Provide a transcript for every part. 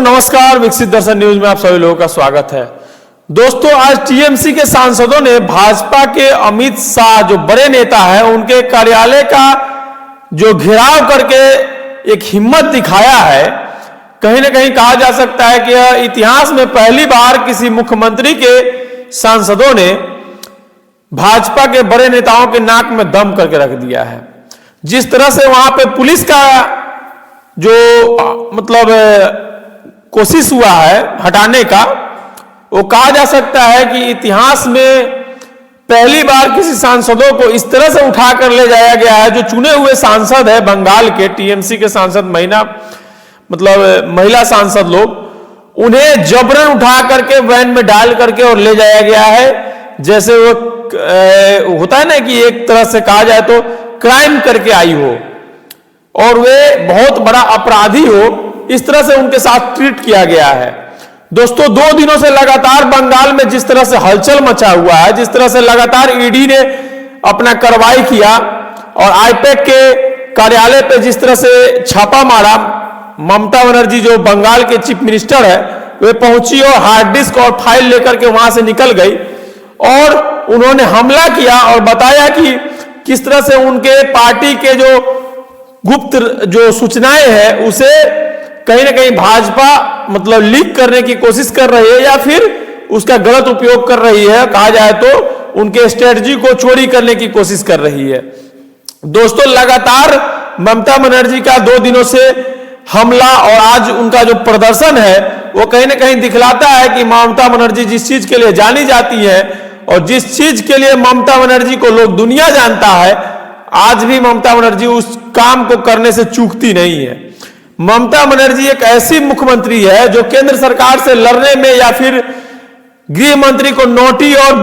नमस्कार, विकसित दर्शन न्यूज में आप सभी लोगों का स्वागत है। दोस्तों, आज टीएमसी के सांसदों ने भाजपा के अमित शाह जो बड़े नेता हैं उनके कार्यालय का जो घेराव करके एक हिम्मत दिखाया है। कहीं ना कहीं कहा जा सकता है कि यह इतिहास में पहली बार किसी मुख्यमंत्री के सांसदों ने भाजपा के बड़े नेताओं के नाक में दम करके रख दिया है। जिस तरह से वहां पे पुलिस का जो कोशिश हुआ है हटाने का, वो कहा जा सकता है कि इतिहास में पहली बार किसी सांसदों को इस तरह से उठाकर ले जाया गया है। जो चुने हुए सांसद है बंगाल के टीएमसी के सांसद, महिला सांसद लोग, उन्हें जबरन उठा करके वैन में डाल करके और ले जाया गया है। जैसे वो होता है ना कि एक तरह से कहा जाए तो क्राइम करके आई हो और वे बहुत बड़ा अपराधी हो, इस तरह से उनके साथ ट्रीट किया गया है। दोस्तों, 2 दिनों से लगातार बंगाल में जिस तरह से हलचल मचा हुआ है, जिस तरह से लगातार ईडी ने अपना कार्रवाई किया और आईपैक के कार्यालय पे जिस तरह से छापा मारा, ममता बनर्जी जो बंगाल के चीफ मिनिस्टर है वे पहुंची और हार्ड डिस्क और फाइल लेकर के वहां से निकल गई और उन्होंने हमला किया और बताया कि किस तरह से उनके पार्टी के जो गुप्त जो सूचनाएं हैं उसे कहीं ना कहीं भाजपा लीक करने की कोशिश कर रही है या फिर उसका गलत उपयोग कर रही है। कहा जाए तो उनके स्ट्रेटजी को चोरी करने की कोशिश कर रही है। दोस्तों, लगातार ममता बनर्जी का 2 दिनों से हमला और आज उनका जो प्रदर्शन है वो कहीं ना कहीं दिखलाता है कि ममता बनर्जी जिस चीज के लिए जानी जाती है और जिस चीज के लिए ममता बनर्जी को लोग दुनिया जानता है, आज भी ममता बनर्जी उस काम को करने से चूकती नहीं है। ममता बनर्जी एक ऐसी मुख्यमंत्री है जो केंद्र सरकार से लड़ने में या फिर गृह मंत्री को नोटी और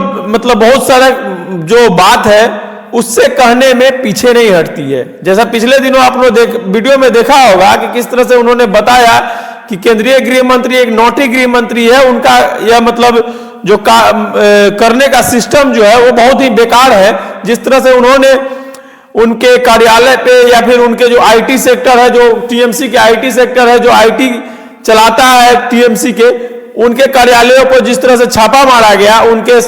बहुत सारा जो बात है उससे कहने में पीछे नहीं हटती है। जैसा पिछले दिनों आप लोग वीडियो में देखा होगा कि किस तरह से उन्होंने बताया कि केंद्रीय गृह मंत्री एक नोटी गृह मंत्री है, उनका यह जो करने का सिस्टम जो है वो बहुत ही बेकार है। जिस तरह से उन्होंने उनके कार्यालय पे या फिर उनके जो आईटी सेक्टर है, जो टीएमसी के आईटी सेक्टर है, जो आईटी चलाता है टीएमसी के, उनके कार्यालयों पर जिस तरह से छापा मारा गया, उनके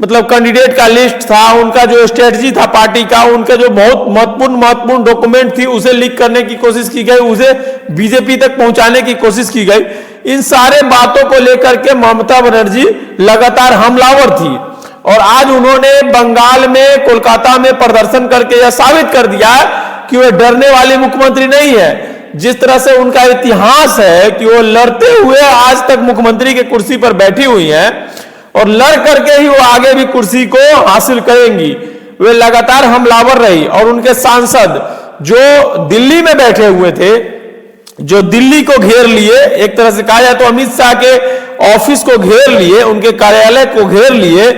कैंडिडेट का लिस्ट था, उनका जो स्ट्रेटजी था पार्टी का, उनके जो बहुत महत्वपूर्ण डॉक्यूमेंट थी उसे लीक करने की कोशिश की गई, उसे बीजेपी तक पहुंचाने की कोशिश की गई। इन सारे बातों को लेकर के ममता बनर्जी लगातार हमलावर थी और आज उन्होंने बंगाल में, कोलकाता में प्रदर्शन करके यह साबित कर दिया कि वे डरने वाली मुख्यमंत्री नहीं है। जिस तरह से उनका इतिहास है कि वो लड़ते हुए आज तक मुख्यमंत्री की कुर्सी पर बैठी हुई हैं और लड़ करके ही वो आगे भी कुर्सी को हासिल करेंगी। वे लगातार हमलावर रही और उनके सांसद जो दिल्ली में बैठे हुए थे, जो दिल्ली को घेर लिए, एक तरह से कहा जाए तो अमित शाह के ऑफिस को घेर लिए, उनके कार्यालय को घेर लिए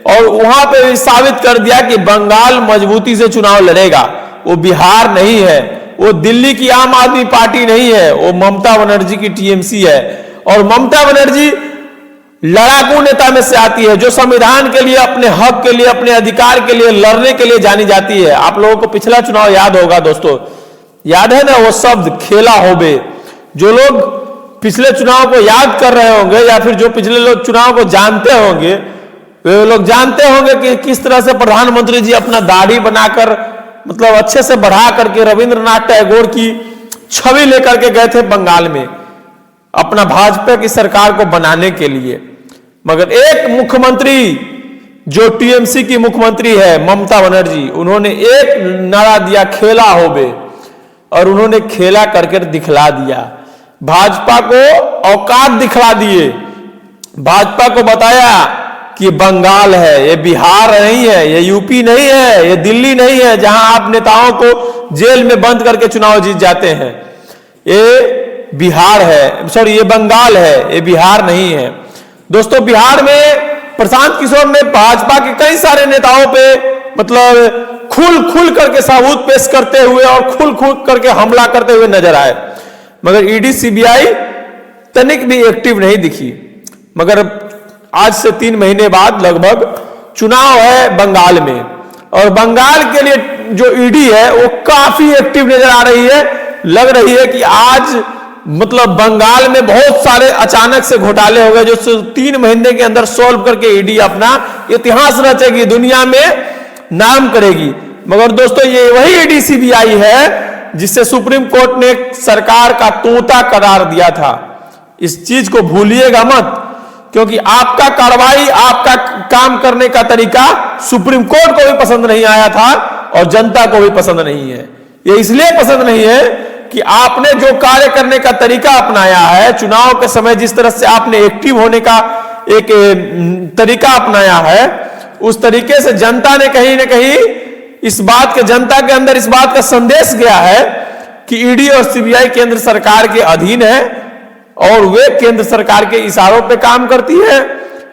और वहां पे साबित कर दिया कि बंगाल मजबूती से चुनाव लड़ेगा। वो बिहार नहीं है, वो दिल्ली की आम आदमी पार्टी नहीं है, वो ममता बनर्जी की टीएमसी है। और ममता बनर्जी लड़ाकू नेता में से आती है जो संविधान के लिए, अपने हक के लिए, अपने अधिकार के लिए लड़ने के लिए जानी जाती है। आप लोगों को पिछला चुनाव याद होगा दोस्तों, याद है ना वो शब्द खेला होबे। जो लोग पिछले चुनाव को याद कर रहे होंगे या फिर जो पिछले लोग चुनाव को जानते होंगे, वे लोग जानते होंगे कि किस तरह से प्रधानमंत्री जी अपना दाढ़ी बनाकर अच्छे से बढ़ा करके रविंद्रनाथ टैगोर की छवि लेकर के गए थे बंगाल में अपना भाजपा की सरकार को बनाने के लिए। मगर एक मुख्यमंत्री जो टीएमसी की मुख्यमंत्री है ममता बनर्जी, उन्होंने एक नारा दिया, खेला होबे, और उन्होंने खेला करके दिखला दिया। भाजपा को औकात दिखला दिए, भाजपा को बताया कि बंगाल है, ये बिहार नहीं है, ये यूपी नहीं है, ये दिल्ली नहीं है जहां आप नेताओं को जेल में बंद करके चुनाव जीत जाते हैं। ये बिहार है, सॉरी ये बंगाल है, ये बिहार नहीं है। दोस्तों, बिहार में प्रशांत किशोर ने भाजपा के कई सारे नेताओं पे खुल करके सबूत पेश करते हुए और खुल करके हमला करते हुए नजर आए, मगर ईडी सीबीआई तनिक भी एक्टिव नहीं दिखी। मगर आज से 3 महीने बाद लगभग चुनाव है बंगाल में और बंगाल के लिए जो ईडी है वो काफी एक्टिव नजर आ रही है। लग रही है कि आज मतलब बंगाल में बहुत सारे अचानक से घोटाले हो गए जो 3 महीने के अंदर सॉल्व करके ईडी अपना इतिहास रचेगी, दुनिया में नाम करेगी। मगर दोस्तों ये वही ईडी सीबीआई है जिससे सुप्रीम कोर्ट ने सरकार का तोता करार दिया था। इस चीज को भूलिएगा मत, क्योंकि आपका कार्रवाई, आपका काम करने का तरीका सुप्रीम कोर्ट को भी पसंद नहीं आया था और जनता को भी पसंद नहीं है। ये इसलिए पसंद नहीं है कि आपने जो कार्य करने का तरीका अपनाया है, चुनाव के समय जिस तरह से आपने एक्टिव होने का एक तरीका अपनाया है, उस तरीके से जनता ने कहीं ना कहीं इस बात के, जनता के अंदर इस बात का संदेश गया है कि ईडी और सीबीआई केंद्र सरकार के अधीन है और वे केंद्र सरकार के इशारों पे काम करती है।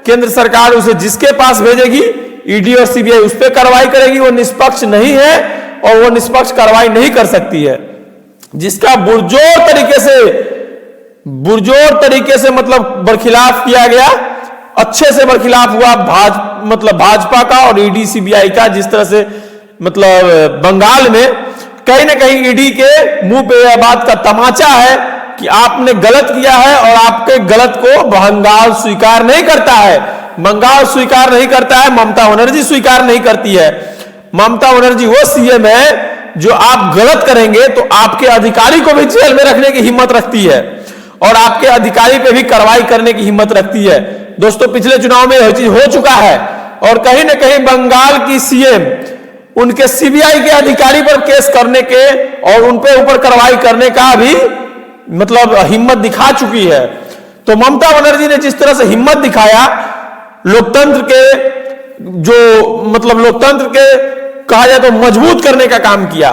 केंद्र सरकार उसे जिसके पास भेजेगी, ईडी और सीबीआई उस पर कार्रवाई करेगी। वो निष्पक्ष नहीं है और वो निष्पक्ष कार्रवाई नहीं कर सकती है। जिसका बुरजोर तरीके से मतलब बरखिलाफ किया गया, अच्छे से बरखिलाफ हुआ भाजपा का और ईडी सीबीआई का। जिस तरह से मतलब बंगाल में कहीं ना कहीं ईडी के मुंह पे यह बात का तमाचा है कि आपने गलत किया है और आपके गलत को बंगाल स्वीकार नहीं करता है। बंगाल स्वीकार नहीं करता है, ममता बनर्जी स्वीकार नहीं करती है। ममता बनर्जी वो सीएम है जो आप गलत करेंगे तो आपके अधिकारी को भी जेल में रखने की हिम्मत रखती है और आपके अधिकारी पे भी कार्रवाई करने की हिम्मत रखती है। दोस्तों पिछले चुनाव में यह चीज हो चुका है और कहीं ना कहीं बंगाल की सीएम उनके सीबीआई के अधिकारी पर केस करने के और उन पे ऊपर कार्रवाई करने का भी मतलब हिम्मत दिखा चुकी है। तो ममता बनर्जी ने जिस तरह से हिम्मत दिखाया, लोकतंत्र के जो मतलब लोकतंत्र के कहा जाए तो मजबूत करने का काम किया।